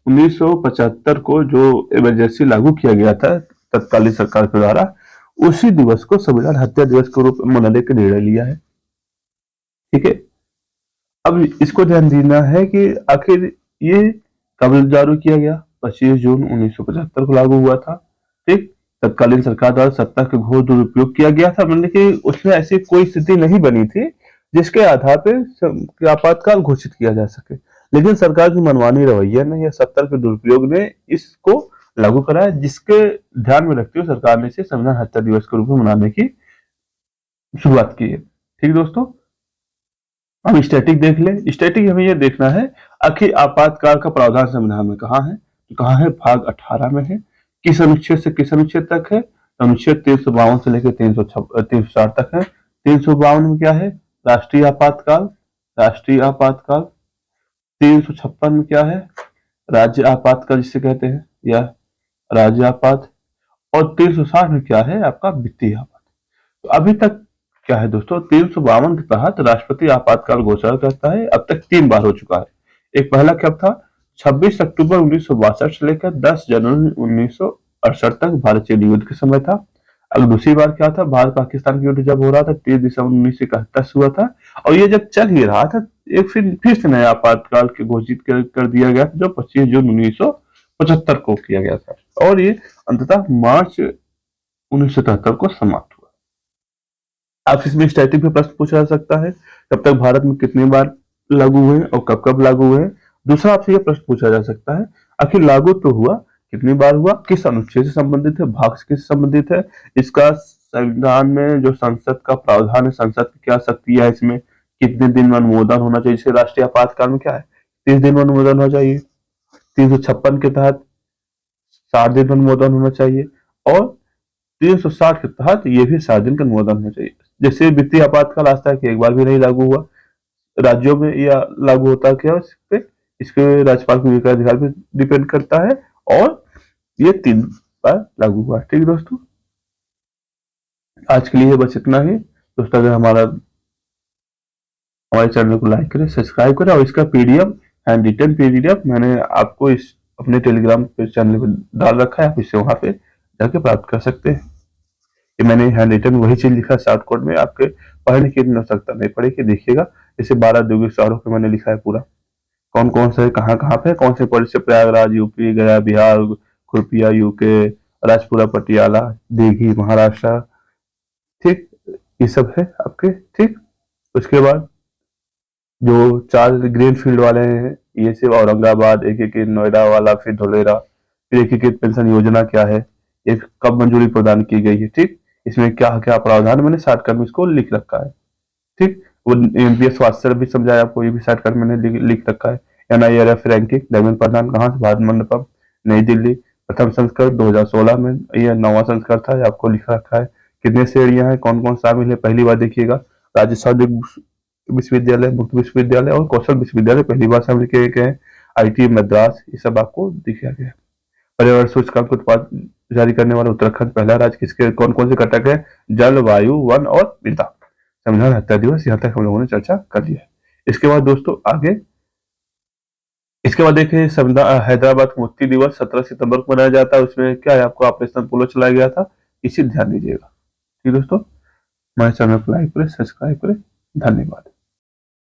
1975 को जो इमरजेंसी लागू किया गया था तत्कालीन सरकार के द्वारा, उसी दिवस को संविधान हत्या दिवस के रूप में मनाने का निर्णय लिया है। ठीक है, अब इसको ध्यान देना है कि आखिर ये कब जारी किया गया, 25 जून 1975 को लागू हुआ था। ठीक, तत्कालीन सरकार द्वारा सत्ता का घोर दुरुपयोग किया गया था, मतलब कि उसमें ऐसी कोई स्थिति नहीं बनी थी जिसके आधार पे आपातकाल घोषित किया जा सके। लेकिन सरकार की मनमानी रवैया ने या सत्ता के दुरुपयोग ने इसको लागू कराया, जिसके ध्यान में रखते हुए सरकार ने इसे संविधान हत्या दिवस के रूप में मनाने की शुरुआत की है। ठीक दोस्तों, हम स्टैटिक देख ले। स्टैटिक हमें यह देखना है आखिर आपातकाल का प्रावधान संविधान में कहाँ है, तो कहाँ है, भाग 18 में है। किस अनुच्छेद से किस अनुच्छेद तक है, तो अनुच्छेद 352 से लेकर 360 तक है। 352 में क्या है, राष्ट्रीय आपातकाल, राष्ट्रीय आपातकाल। 356 में क्या है, राज्य आपातकाल जिसे कहते हैं, या राज्य आपात। और 360 में क्या है, आपका वित्तीय आपात। तो अभी तक क्या है दोस्तों, 352 के तहत राष्ट्रपति आपातकाल घोषणा करता है। अब तक 3 बार हो चुका है। एक पहला कब था, 26 अक्टूबर 1962 से लेकर 10 जनवरी 1968 तक भारत चीन युद्ध के समय था। अब दूसरी बार क्या था, भारत पाकिस्तान युद्ध जब हो रहा था 30 दिसंबर 1971 से हुआ था। और ये जब चल ही रहा था, एक फिर से नया आपातकाल के घोषित कर दिया गया, जो 25 जून 1975 को किया गया था। और ये अंततः मार्च 1973 को समाप्त हुआ। आप इसमें स्टैटिक पे प्रश्न पूछा जा सकता है, कब तक भारत में कितनी बार लागू हुए और कब कब लागू हुए। दूसरा आपसे यह प्रश्न पूछा जा सकता है, आखिर लागू तो हुआ, कितनी बार हुआ, किस अनुच्छेद से संबंधित है, भाग से किससे संबंधित है, इसका संविधान में जो संसद का प्रावधान है, संसद की क्या शक्ति है, इसमें कितने दिन में अनुमोदन होना चाहिए। जैसे राष्ट्रीय आपातकाल में क्या है, 30 दिन में अनुमोदन होना चाहिए। 356 के तहत 60 दिन में अनुमोदन होना चाहिए। और 360 के तहत ये भी 60 दिन का अनुमोदन होना चाहिए। जैसे वित्तीय आपातकाल आज तक एक बार भी नहीं लागू हुआ। राज्यों में या लागू होता क्या, इसके राज्यपाल के अधिकार पे डिपेंड करता है। और ये 3 बार लागू हुआ। ठीक है दोस्तों, आज के लिए बस इतना ही। दोस्तों अगर हमारे चैनल को लाइक करें, सब्सक्राइब करें, और इसका पीडीएफ हैंड रिटन पीडीएफ मैंने आपको इस अपने टेलीग्राम चैनल पर डाल रखा है, आप इसे वहां पे जाके प्राप्त कर सकते हैं। कि मैंने हैंड रिटन वही चीज लिखा है शॉर्ट कोड में, आपके पढ़ने की आवश्यकता नहीं पड़ेगी। देखिएगा, जैसे 12 औद्योगिक शहरों पे मैंने लिखा है पूरा, कौन कौन से कहाँ कहाँ पे, कौन से परिचय, प्रयागराज यूपी, गया बिहार, खुरपिया यूके, राजपुरा पटियाला, दीघी महाराष्ट्र। ठीक, ये सब है आपके। ठीक, उसके बाद जो 4 ग्रीन फील्ड वाले हैं, ये सिर्फ औरंगाबाद, एक नोएडा वाला, फिर धोलेरा, फिर एकीकृत पेंशन योजना क्या है, एक कब मंजूरी प्रदान की गई है। ठीक, इसमें क्या क्या प्रावधान, मैंने शॉर्टकट में इसको लिख रखा है। ठीक, वो एमपीएस वात्सर भी समझाया आपको, ये भी शॉर्टकट मैंने लिख रखा है। एनआईआरएफ रैंकिंग, धर्मेंद्र प्रधान कहाँ से, भारत मंडपम, नई दिल्ली, प्रथम संस्करण 2016 में, यह 9वां संस्करण था, आपको लिख रखा है। कितने श्रेणियां हैं, कौन कौन शामिल है, पहली बार देखिएगा। राज्य औद्योगिक विश्वविद्यालय, मुक्त विश्वविद्यालय और कौशल विश्वविद्यालय पहली बार शामिल किए गए हैं। आईटी मद्रास, ये सब आपको दिखाया गया है। पर्यावरण सूचकांक उत्पाद जारी करने वाला उत्तराखंड पहला राज्य, किसके कौन कौन से घटक है, जल, वायु, वन और मृदा। संविधान हत्या दिवस, यहाँ तक हम लोगों ने चर्चा कर लिया है। इसके बाद दोस्तों आगे, इसके बाद देखिए संविधान हैदराबाद मुक्ति दिवस 17 सितंबर को मनाया जाता है। उसमें क्या है, आपको ऑपरेशन पोलो चलाया गया था, इसी ध्यान दीजिएगा। ठीक दोस्तों, हमारे चैनल को लाइक करें, सब्सक्राइब करें। धन्यवाद।